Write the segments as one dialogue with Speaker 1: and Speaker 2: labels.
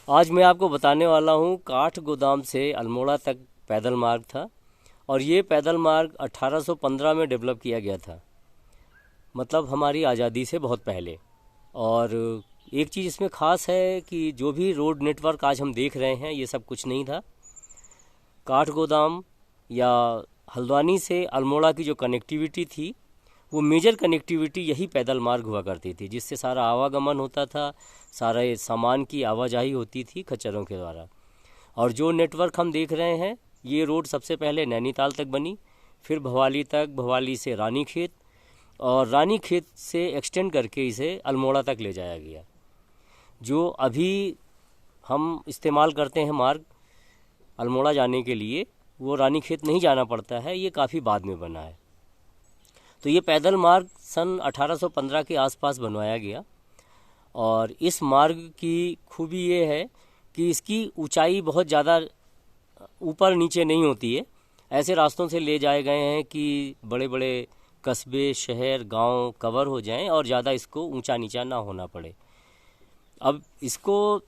Speaker 1: आज मैं आपको बताने वाला हूँ काठ गोदाम से अल्मोड़ा तक पैदल मार्ग था। और ये पैदल मार्ग 1815 में डेवलप किया गया था, मतलब हमारी आज़ादी से बहुत पहले। और एक चीज़ इसमें ख़ास है कि जो भी रोड नेटवर्क आज हम देख रहे हैं ये सब कुछ नहीं था। काठ गोदाम या हल्द्वानी से अल्मोड़ा की जो कनेक्टिविटी थी वो मेजर कनेक्टिविटी यही पैदल मार्ग हुआ करती थी, जिससे सारा आवागमन होता था, सारे सामान की आवाजाही होती थी खच्चरों के द्वारा। और जो नेटवर्क हम देख रहे हैं ये रोड सबसे पहले नैनीताल तक बनी, फिर भवाली तक, भवाली से रानीखेत, और रानीखेत से एक्सटेंड करके इसे अल्मोड़ा तक ले जाया गया। जो अभी हम इस्तेमाल करते हैं मार्ग अल्मोड़ा जाने के लिए, वो रानीखेत नहीं जाना पड़ता है, ये काफ़ी बाद में बना है। तो ये पैदल मार्ग सन 1815 के आसपास बनवाया गया। और इस मार्ग की खूबी ये है कि इसकी ऊंचाई बहुत ज़्यादा ऊपर नीचे नहीं होती है। ऐसे रास्तों से ले जाए गए हैं कि बड़े बड़े कस्बे, शहर, गांव कवर हो जाएं और ज़्यादा इसको ऊंचा नीचा ना होना पड़े। अब इसको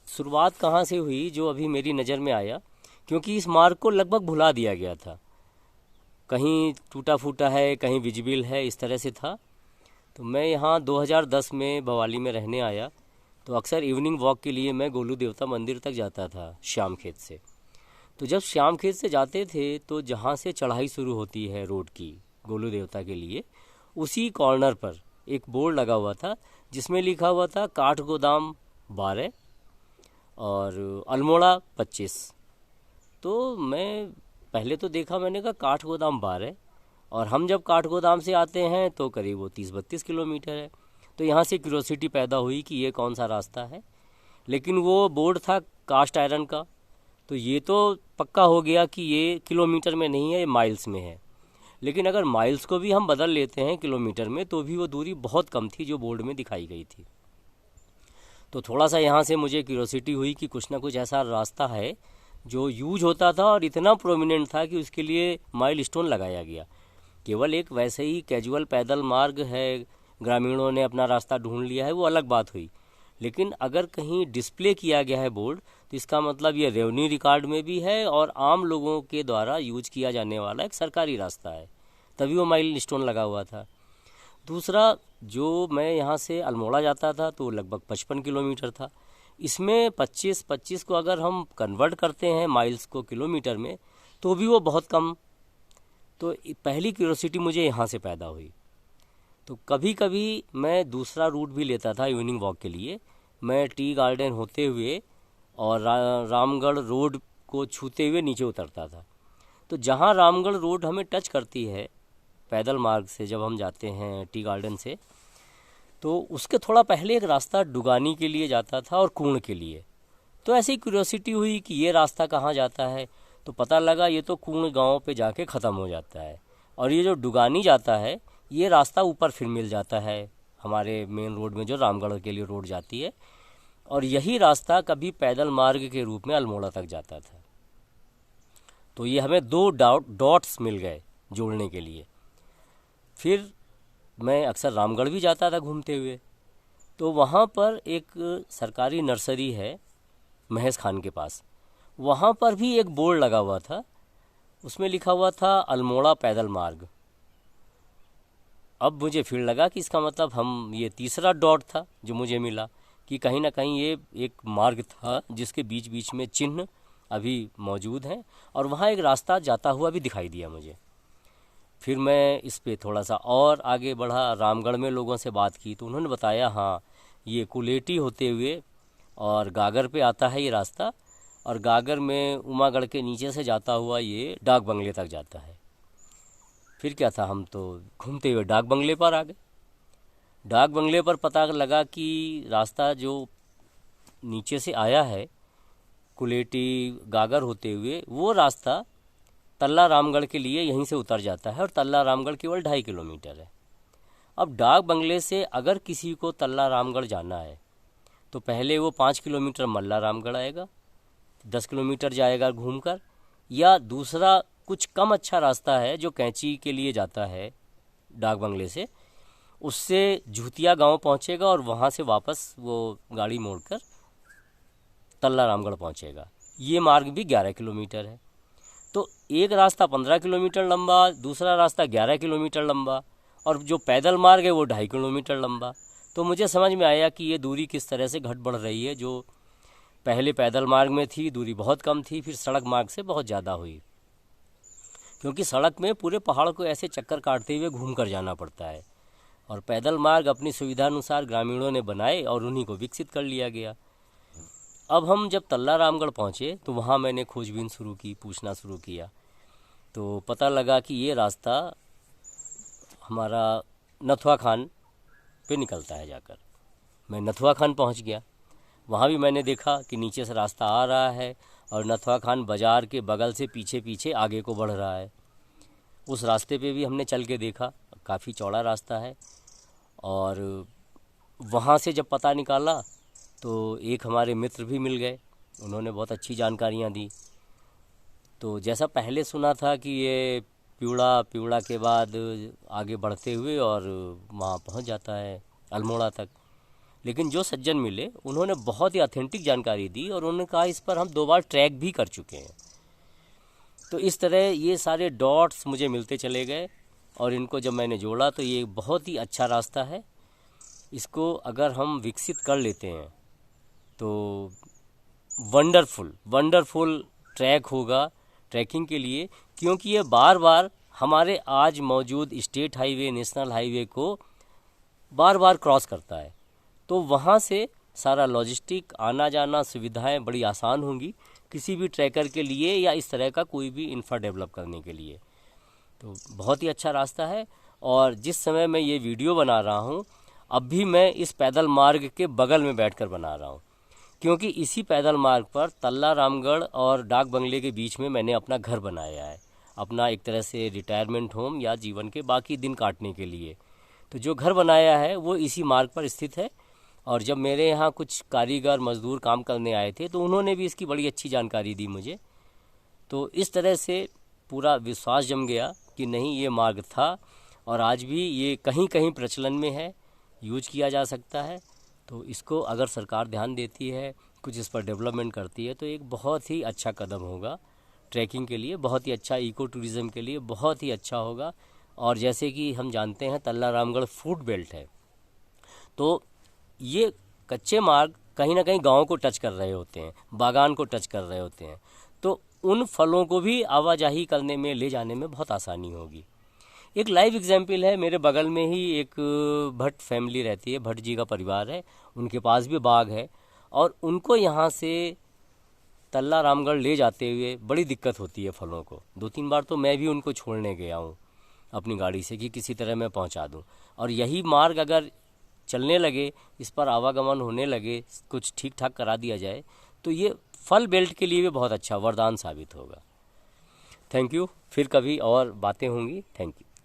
Speaker 1: शुरुआत कहाँ से हुई जो अभी मेरी नज़र में आया, क्योंकि इस मार्ग को लगभग भुला दिया गया था, कहीं टूटा फूटा है, कहीं विजिबल है, इस तरह से था। तो मैं यहाँ 2010 में भवाली में रहने आया, तो अक्सर इवनिंग वॉक के लिए मैं गोलू देवता मंदिर तक जाता था श्याम खेत से। तो जब श्याम खेत से जाते थे तो जहाँ से चढ़ाई शुरू होती है रोड की गोलू देवता के लिए, उसी कॉर्नर पर एक बोर्ड लगा हुआ था जिसमें लिखा हुआ था काठ गोदाम 12 और अल्मोड़ा 25। तो मैं पहले तो देखा, मैंने कहा काठ गोदाम 12, और हम जब काठ गोदाम से आते हैं तो करीब वो 30-32 किलोमीटर है। तो यहाँ से क्यूरोसिटी पैदा हुई कि ये कौन सा रास्ता है। लेकिन वो बोर्ड था कास्ट आयरन का, तो ये तो पक्का हो गया कि ये किलोमीटर में नहीं है, ये माइल्स में है। लेकिन अगर माइल्स को भी हम बदल लेते हैं किलोमीटर में तो भी वो दूरी बहुत कम थी जो बोर्ड में दिखाई गई थी। तो थोड़ा सा यहाँ से मुझे क्यूरोसिटी हुई कि कुछ ना कुछ ऐसा रास्ता है जो यूज होता था और इतना प्रोमिनेंट था कि उसके लिए माइल स्टोन लगाया गया। केवल एक वैसे ही कैजुअल पैदल मार्ग है, ग्रामीणों ने अपना रास्ता ढूंढ लिया है, वो अलग बात हुई। लेकिन अगर कहीं डिस्प्ले किया गया है बोर्ड, तो इसका मतलब ये रेवेन्यू रिकॉर्ड में भी है और आम लोगों के द्वारा यूज किया जाने वाला एक सरकारी रास्ता है, तभी वो माइल स्टोन लगा हुआ था। दूसरा, जो मैं यहाँ से अल्मोड़ा जाता था तो लगभग 55 किलोमीटर था। इसमें 25 को अगर हम कन्वर्ट करते हैं माइल्स को किलोमीटर में तो भी वो बहुत कम। तो पहली क्यूरोसिटी मुझे यहाँ से पैदा हुई। तो कभी कभी मैं दूसरा रूट भी लेता था इवनिंग वॉक के लिए। मैं टी गार्डन होते हुए और रामगढ़ रोड को छूते हुए नीचे उतरता था। तो जहाँ रामगढ़ रोड हमें टच करती है पैदल मार्ग से, जब हम जाते हैं टी गार्डन से, तो उसके थोड़ा पहले एक रास्ता डुगानी के लिए जाता था और कुर्ण के लिए। तो ऐसी क्यूरियोसिटी हुई कि ये रास्ता कहाँ जाता है, तो पता लगा ये तो कुर्ण गांव पे जाके ख़त्म हो जाता है। और ये जो डुगानी जाता है ये रास्ता ऊपर फिर मिल जाता है हमारे मेन रोड में जो रामगढ़ के लिए रोड जाती है। और यही रास्ता कभी पैदल मार्ग के रूप में अल्मोड़ा तक जाता था। तो ये हमें दो डॉट्स मिल गए जोड़ने के लिए। फिर मैं अक्सर रामगढ़ भी जाता था घूमते हुए। तो वहाँ पर एक सरकारी नर्सरी है महेश खान के पास, वहाँ पर भी एक बोर्ड लगा हुआ था, उसमें लिखा हुआ था अल्मोड़ा पैदल मार्ग। अब मुझे फिर लगा कि इसका मतलब हम, ये तीसरा डॉट था जो मुझे मिला, कि कहीं ना कहीं ये एक मार्ग था जिसके बीच बीच में चिन्ह अभी मौजूद हैं, और वहाँ एक रास्ता जाता हुआ भी दिखाई दिया मुझे। फिर मैं इस पे थोड़ा सा और आगे बढ़ा, रामगढ़ में लोगों से बात की तो उन्होंने बताया हाँ ये कुलेटी होते हुए और गागर पे आता है ये रास्ता, और गागर में उमागढ़ के नीचे से जाता हुआ ये डाक बंगले तक जाता है। फिर क्या था, हम तो घूमते हुए डाक बंगले पर आ गए। डाक बंगले पर पता लगा कि रास्ता जो नीचे से आया है कुलेटी गागर होते हुए, वो रास्ता तल्ला रामगढ़ के लिए यहीं से उतर जाता है, और तल्ला रामगढ़ केवल 2.5 किलोमीटर है। अब डाक बंगले से अगर किसी को तल्ला रामगढ़ जाना है तो पहले वो 5 किलोमीटर मल्ला रामगढ़ आएगा, 10 किलोमीटर जाएगा घूमकर, या दूसरा कुछ कम अच्छा रास्ता है जो कैंची के लिए जाता है डाक बंगले से, उससे झूतिया गांव पहुंचेगा और वहां से वापस वो गाड़ी मोड़कर तल्ला रामगढ़ पहुँचेगा। ये मार्ग भी 11 किलोमीटर है। तो एक रास्ता 15 किलोमीटर लंबा, दूसरा रास्ता 11 किलोमीटर लंबा, और जो पैदल मार्ग है वो 2.5 किलोमीटर लंबा। तो मुझे समझ में आया कि ये दूरी किस तरह से घट बढ़ रही है। जो पहले पैदल मार्ग में थी दूरी बहुत कम थी, फिर सड़क मार्ग से बहुत ज़्यादा हुई, क्योंकि सड़क में पूरे पहाड़ को ऐसे चक्कर काटते हुए घूम कर जाना पड़ता है, और पैदल मार्ग अपनी सुविधानुसार ग्रामीणों ने बनाए और उन्हीं को विकसित कर लिया गया। अब हम जब तल्ला रामगढ़ पहुँचे तो वहाँ मैंने खोजबीन शुरू की, पूछना शुरू किया, तो पता लगा कि ये रास्ता हमारा नथुआ खान पे निकलता है। जाकर मैं नथुआ खान पहुँच गया। वहाँ भी मैंने देखा कि नीचे से रास्ता आ रहा है और नथुआ खान बाज़ार के बगल से पीछे पीछे आगे को बढ़ रहा है। उस रास्ते पे भी हमने चल के देखा, काफ़ी चौड़ा रास्ता है। और वहाँ से जब पता निकाला तो एक हमारे मित्र भी मिल गए, उन्होंने बहुत अच्छी जानकारियाँ दी। तो जैसा पहले सुना था कि ये पिवड़ा के बाद आगे बढ़ते हुए और वहाँ पहुँच जाता है अल्मोड़ा तक, लेकिन जो सज्जन मिले उन्होंने बहुत ही ऑथेंटिक जानकारी दी और उन्होंने कहा इस पर हम 2 बार ट्रैक भी कर चुके हैं। तो इस तरह ये सारे डॉट्स मुझे मिलते चले गए और इनको जब मैंने जोड़ा तो ये बहुत ही अच्छा रास्ता है। इसको अगर हम विकसित कर लेते हैं तो वंडरफुल ट्रैक होगा ट्रैकिंग के लिए, क्योंकि ये बार बार हमारे आज मौजूद स्टेट हाईवे, नेशनल हाईवे को बार बार क्रॉस करता है। तो वहाँ से सारा लॉजिस्टिक आना जाना सुविधाएं बड़ी आसान होंगी किसी भी ट्रैकर के लिए या इस तरह का कोई भी इंफ्रा डेवलप करने के लिए। तो बहुत ही अच्छा रास्ता है। और जिस समय मैं ये वीडियो बना रहा हूँ अब भी मैं इस पैदल मार्ग के बगल में बैठकर बना रहा हूँ, क्योंकि इसी पैदल मार्ग पर तल्ला रामगढ़ और डाक बंगले के बीच में मैंने अपना घर बनाया है, अपना एक तरह से रिटायरमेंट होम या जीवन के बाकी दिन काटने के लिए। तो जो घर बनाया है वो इसी मार्ग पर स्थित है। और जब मेरे यहाँ कुछ कारीगर मजदूर काम करने आए थे तो उन्होंने भी इसकी बड़ी अच्छी जानकारी दी मुझे। तो इस तरह से पूरा विश्वास जम गया कि नहीं, ये मार्ग था और आज भी ये कहीं कहीं प्रचलन में है, यूज किया जा सकता है। तो इसको अगर सरकार ध्यान देती है, कुछ इस पर डेवलपमेंट करती है तो एक बहुत ही अच्छा कदम होगा ट्रैकिंग के लिए, बहुत ही अच्छा इको टूरिज़्म के लिए बहुत ही अच्छा होगा। और जैसे कि हम जानते हैं तल्ला रामगढ़ फूड बेल्ट है, तो ये कच्चे मार्ग कहीं ना कहीं गाँव को टच कर रहे होते हैं, बागान को टच कर रहे होते हैं, तो उन फलों को भी आवाजाही करने में, ले जाने में बहुत आसानी होगी। एक लाइव एग्जाम्पल है, मेरे बगल में ही एक भट्ट फैमिली रहती है, भट्ट जी का परिवार है, उनके पास भी बाग है और उनको यहाँ से तल्ला रामगढ़ ले जाते हुए बड़ी दिक्कत होती है फलों को। 2-3 बार तो मैं भी उनको छोड़ने गया हूँ अपनी गाड़ी से कि किसी तरह मैं पहुँचा दूँ। और यही मार्ग अगर चलने लगे, इस पर आवागमन होने लगे, कुछ ठीक ठाक करा दिया जाए तो ये फल बेल्ट के लिए भी बहुत अच्छा वरदान साबित होगा। Thank you. फिर कभी और बातें होंगी। Thank you.